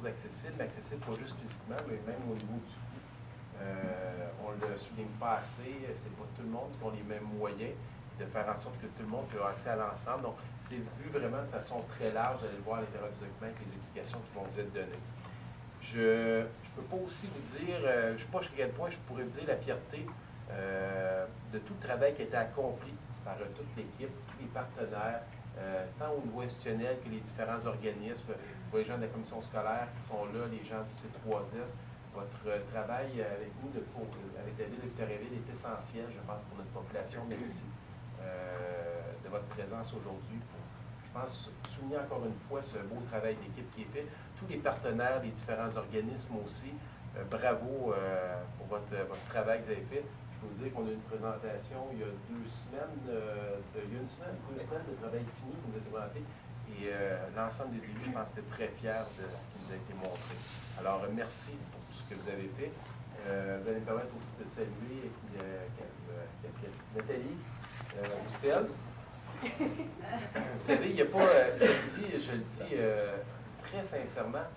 accessibles, mais accessibles pas juste physiquement, mais même au niveau du coût. On ne le souligne pas assez, c'est pas tout le monde qui a les mêmes moyens, de faire en sorte que tout le monde peut avoir accès à l'ensemble. Donc, c'est vu vraiment de façon très large d'aller voir à l'intérieur du document avec les explications qui vont vous être données. Je ne peux pas aussi vous dire, je ne sais pas jusqu'à quel point je pourrais vous dire la fierté de tout le travail qui a été accompli par toute l'équipe, tous les partenaires, tant au niveau institutionnel que les différents organismes, les gens de la commission scolaire qui sont là, les gens du C3S. Votre travail avec nous, avec la Ville de Victoriaville, est essentiel, je pense, pour notre population. Merci de votre présence aujourd'hui pour, je pense, souligner encore une fois ce beau travail d'équipe qui est fait. Tous les partenaires, les différents organismes aussi, bravo pour votre travail que vous avez fait. Je peux vous dire qu'on a eu une présentation il y a 2 semaines, il y a 2 semaines de travail fini qui nous a été présenté. Et l'ensemble des élus, je pense, étaient très fiers de ce qui nous a été montré. Alors, merci pour tout ce que vous avez fait. Vous allez me permettre aussi de saluer Nathalie Roussel. Vous savez, il n'y a pas, je le dis très sincèrement,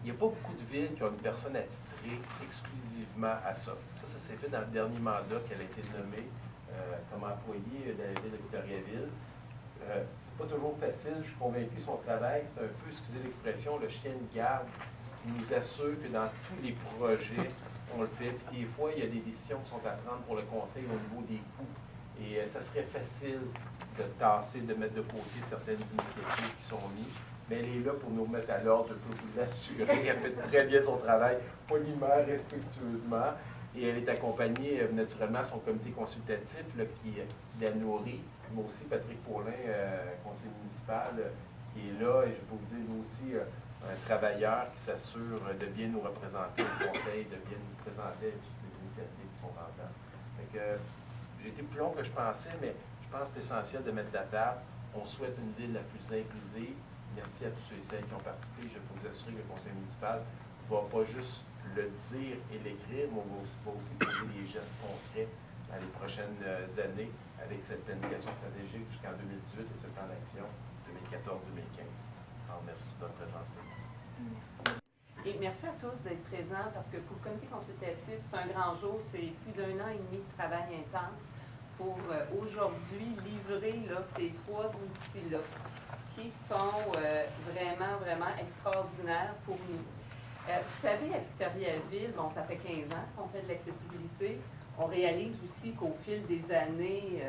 il n'y a pas beaucoup de villes qui ont une personne attitrée exclusivement à ça. Ça s'est fait dans le dernier mandat qu'elle a été nommée comme employée de la ville de Victoriaville. C'est pas toujours facile, je suis convaincu, son travail, c'est un peu, excusez l'expression, le chien de garde qui nous assure que dans tous les projets, on le fait. Puis des fois, il y a des décisions qui sont à prendre pour le conseil au niveau des coûts. Et ça serait facile de tasser, de mettre de côté certaines initiatives qui sont mises. Mais elle est là pour nous mettre à l'ordre, je peux vous l'assurer. Elle fait très bien son travail, poliment, respectueusement. Et elle est accompagnée naturellement à son comité consultatif là, qui la nourrit, mais aussi Patrick Paulin, conseiller municipal, qui est là. Et je peux vous dire, nous aussi, un travailleur qui s'assure de bien nous représenter au conseil, de bien nous présenter toutes les initiatives qui sont en place. J'ai été plus long que je pensais, mais je pense que c'est essentiel de mettre la table. On souhaite une ville la plus inclusive. Merci à tous ceux et celles qui ont participé. Je peux vous assurer que le conseil municipal ne va pas juste le dire et l'écrire, mais on va aussi poser des gestes concrets dans les prochaines années avec cette planification stratégique jusqu'en 2018 et ce plan d'action 2014-2015. Alors, merci de votre présence. Et merci à tous d'être présents parce que pour le comité consultatif, c'est un grand jour, c'est plus d'1 an et demi de travail intense pour aujourd'hui livrer là, ces 3 outils-là qui sont vraiment, vraiment extraordinaires pour nous. Vous savez, à Victoriaville, bon, ça fait 15 ans qu'on fait de l'accessibilité. On réalise aussi qu'au fil des années,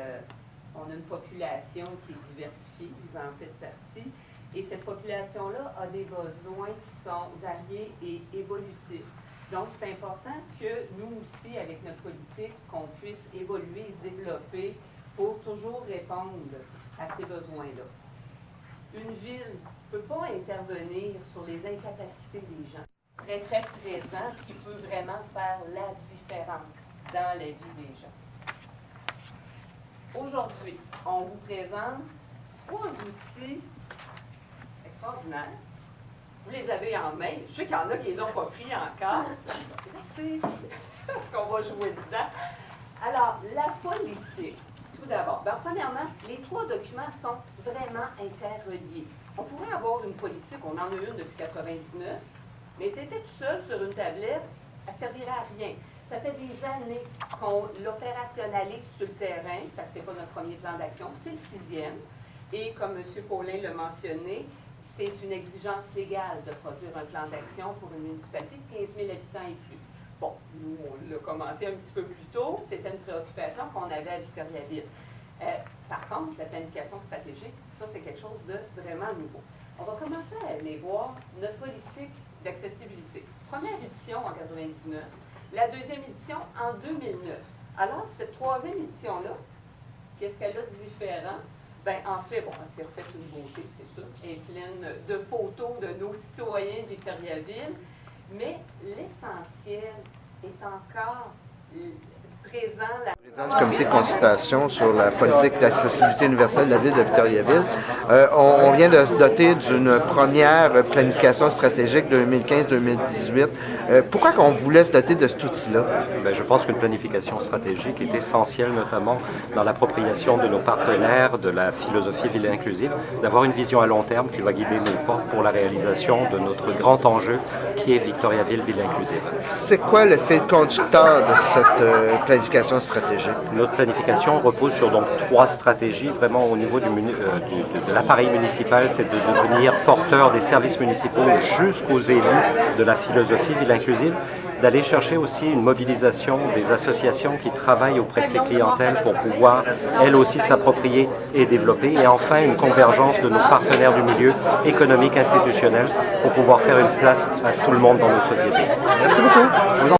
on a une population qui est diversifiée, vous en faites partie. Et cette population-là a des besoins qui sont variés et évolutifs. Donc, c'est important que nous aussi, avec notre politique, qu'on puisse évoluer et se développer pour toujours répondre à ces besoins-là. Une ville ne peut pas intervenir sur les incapacités des gens. Très, très présent, qui peut vraiment faire la différence dans la vie des gens. Aujourd'hui, on vous présente 3 outils extraordinaires. Vous les avez en main. Je sais qu'il y en a qui les ont pas pris encore. Parce qu'on va jouer dedans. Alors, la politique. Tout d'abord. Ben, premièrement, les 3 documents sont vraiment interreliés. On pourrait avoir une politique, on en a une depuis 1999, mais c'était tout seul sur une tablette, elle ne servirait à rien. Ça fait des années qu'on l'opérationnalise sur le terrain, parce que ce n'est pas notre premier plan d'action, c'est le 6e. Et comme M. Paulin l'a mentionné, c'est une exigence légale de produire un plan d'action pour une municipalité de 15 000 habitants et plus. Bon, nous, on l'a commencé un petit peu plus tôt, c'était une préoccupation qu'on avait à Victoriaville. Par contre, la planification stratégique, ça, c'est quelque chose de vraiment nouveau. On va commencer à aller voir notre politique d'accessibilité. Première édition en 1999, la 2e édition en 2009. Alors, cette 3e édition-là, qu'est-ce qu'elle a de différent? Bien, en fait, bon, elle s'est refaite une beauté, c'est sûr. Elle est pleine de photos de nos citoyens de Victoriaville, mais l'essentiel est encore présent. Président du comité de consultation sur la politique d'accessibilité universelle de la ville de Victoriaville. On vient de se doter d'une première planification stratégique 2015-2018. Pourquoi qu'on voulait se doter de cet outil-là? Bien, je pense qu'une planification stratégique est essentielle, notamment dans l'appropriation de nos partenaires de la philosophie Ville inclusive, d'avoir une vision à long terme qui va guider nos pas pour la réalisation de notre grand enjeu qui est Victoriaville Ville inclusive. C'est quoi le fil conducteur de cette planification stratégique? Notre planification repose sur donc 3 stratégies. Vraiment au niveau de l'appareil municipal, c'est de devenir porteur des services municipaux jusqu'aux élus de la philosophie Ville inclusive, d'aller chercher aussi une mobilisation des associations qui travaillent auprès de ces clientèles pour pouvoir elles aussi s'approprier et développer, et enfin une convergence de nos partenaires du milieu économique institutionnel pour pouvoir faire une place à tout le monde dans notre société. Merci beaucoup.